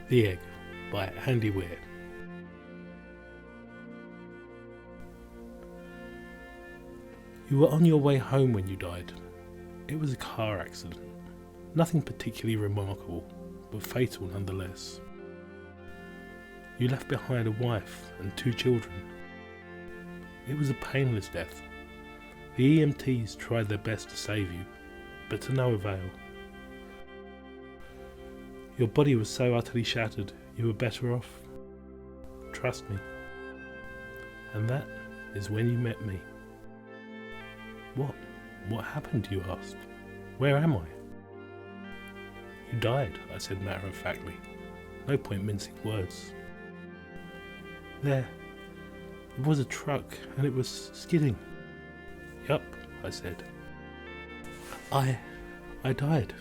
The Egg by Weir. You were on your way home when you died. It was a car accident. Nothing particularly remarkable, but fatal nonetheless. You left behind a wife and 2 children. It was a painless death. The EMTs tried their best to save you, but to no avail. Your body was so utterly shattered, you were better off. Trust me. And that is when you met me. What happened, you asked? Where am I? You died, I said matter-of-factly. No point mincing words. There was a truck, and it was skidding. Yup, I said. I died.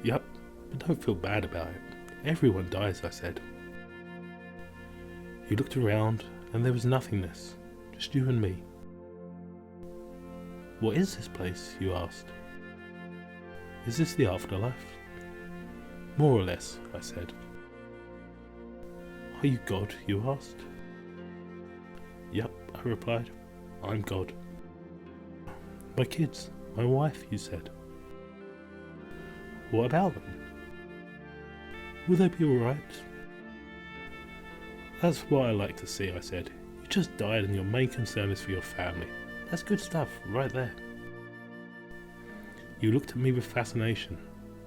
Yup, but don't feel bad about it. Everyone dies, I said. You looked around, and there was nothingness, just you and me. What is this place, you asked? Is this the afterlife? More or less, I said. Are you God, you asked? Yup, I replied. I'm God. My kids, my wife, you said. What about them? Will they be alright? That's what I like to see, I said. You just died and your main concern is for your family. That's good stuff, right there. You looked at me with fascination.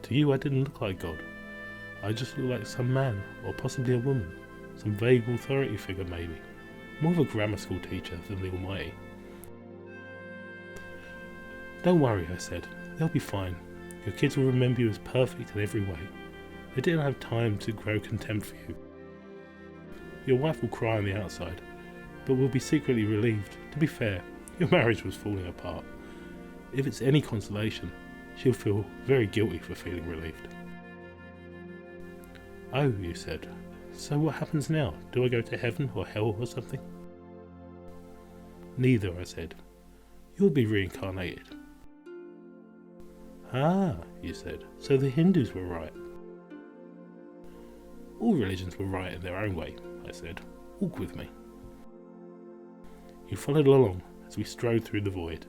To you I didn't look like God. I just looked like some man, or possibly a woman. Some vague authority figure maybe. More of a grammar school teacher than the Almighty. Don't worry, I said. They'll be fine. Your kids will remember you as perfect in every way. They didn't have time to grow contempt for you. Your wife will cry on the outside, but will be secretly relieved. To be fair, your marriage was falling apart. If it's any consolation, she'll feel very guilty for feeling relieved. Oh, you said. So what happens now? Do I go to heaven or hell or something? Neither, I said. You'll be reincarnated. Ah, you said. So the Hindus were right. All religions were right in their own way, I said. Walk with me. You followed along as we strode through the void.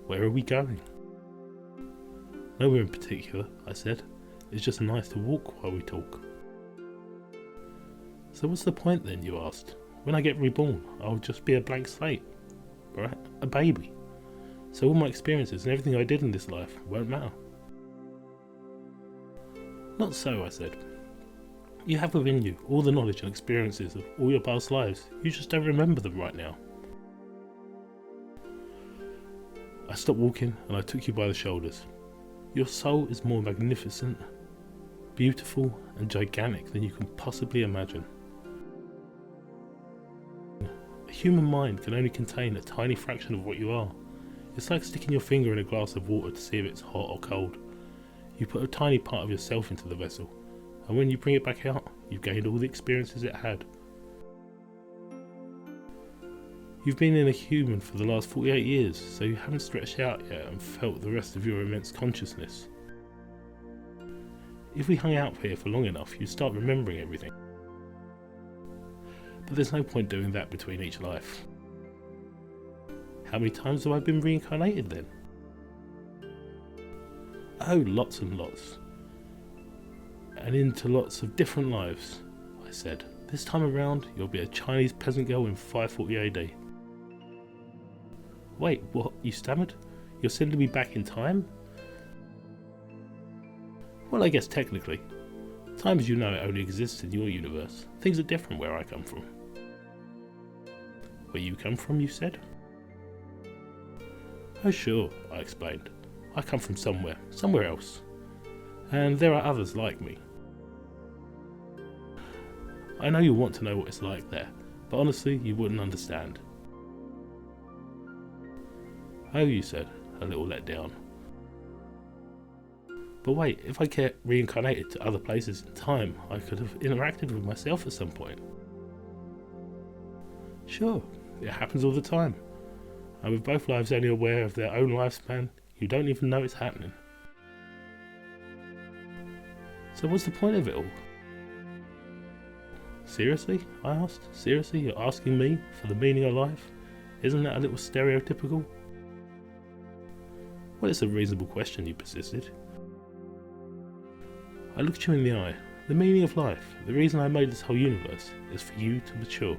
Where are we going? Nowhere in particular, I said. It's just nice to walk while we talk. So what's the point then, you asked? When I get reborn, I'll just be a blank slate. Right? A baby. So all my experiences and everything I did in this life won't matter. Not so, I said. You have within you all the knowledge and experiences of all your past lives. You just don't remember them right now. I stopped walking and I took you by the shoulders. Your soul is more magnificent, beautiful and gigantic than you can possibly imagine. A human mind can only contain a tiny fraction of what you are. It's like sticking your finger in a glass of water to see if it's hot or cold. You put a tiny part of yourself into the vessel, and when you bring it back out, you've gained all the experiences it had. You've been in a human for the last 48 years, so you haven't stretched out yet and felt the rest of your immense consciousness. If we hung out here for long enough, you'd start remembering everything. But there's no point doing that between each life. How many times have I been reincarnated then? Oh, lots and lots. And into lots of different lives, I said. This time around, you'll be a Chinese peasant girl in 540 AD. Wait, what? You stammered? You're sending me back in time? Well, I guess technically. Time as you know it only exists in your universe. Things are different where I come from. Where you come from, you said? Oh sure, I explained. I come from somewhere else. And there are others like me. I know you want to know what it's like there, but honestly, you wouldn't understand. Oh, you said, a little let down. But wait, if I get reincarnated to other places in time, I could have interacted with myself at some point. Sure, it happens all the time. And with both lives only aware of their own lifespan, you don't even know it's happening. So what's the point of it all? Seriously? I asked. Seriously? You're asking me for the meaning of life? Isn't that a little stereotypical? Well, it's a reasonable question, you persisted. I looked you in the eye. The meaning of life, the reason I made this whole universe, is for you to mature.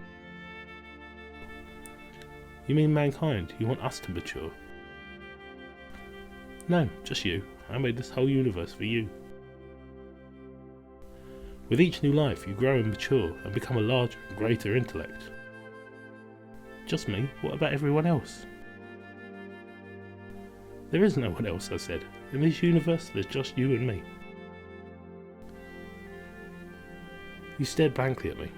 You mean mankind? You want us to mature? No, just you. I made this whole universe for you. With each new life, you grow and mature and become a larger and greater intellect. Just me? What about everyone else? There is no one else, I said. In this universe, there's just you and me. You stared blankly at me.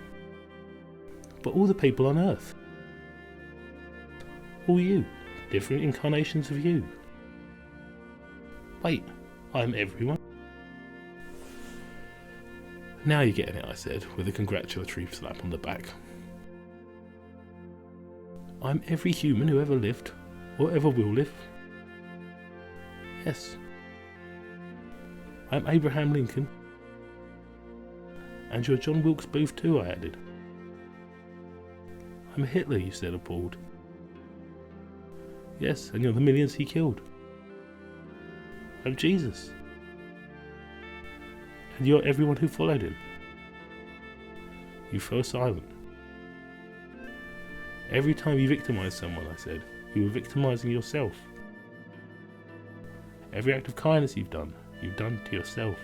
But all the people on Earth. All you. Different incarnations of you. Wait, I'm everyone? Now you're getting it, I said, with a congratulatory slap on the back. I'm every human who ever lived, or ever will live. Yes. I'm Abraham Lincoln. And you're John Wilkes Booth too, I added. I'm Hitler, you said, appalled. Yes, and you're the millions he killed. I'm Jesus. And you're everyone who followed him. You fell silent. Every time you victimized someone, I said, you were victimizing yourself. Every act of kindness you've done to yourself.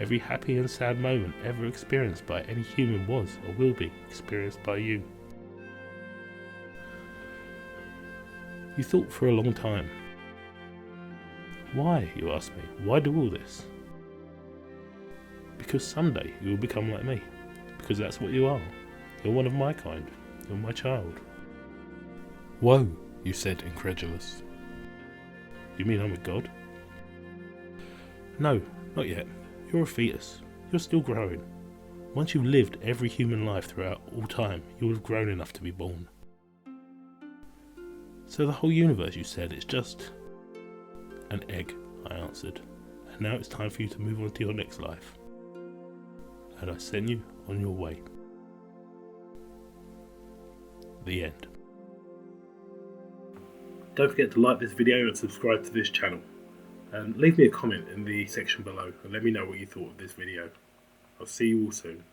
Every happy and sad moment ever experienced by any human was or will be experienced by you. You thought for a long time. Why, you asked me, why do all this? Because someday you will become like me. Because that's what you are. You're one of my kind. You're my child. Whoa, you said, incredulous. You mean I'm a god? No, not yet. You're a fetus. You're still growing. Once you've lived every human life throughout all time, you will have grown enough to be born. So the whole universe, you said, it's just an egg, I answered. And now it's time for you to move on to your next life. And I send you on your way. The end. Don't forget to like this video and subscribe to this channel. And leave me a comment in the section below and let me know what you thought of this video. I'll see you all soon.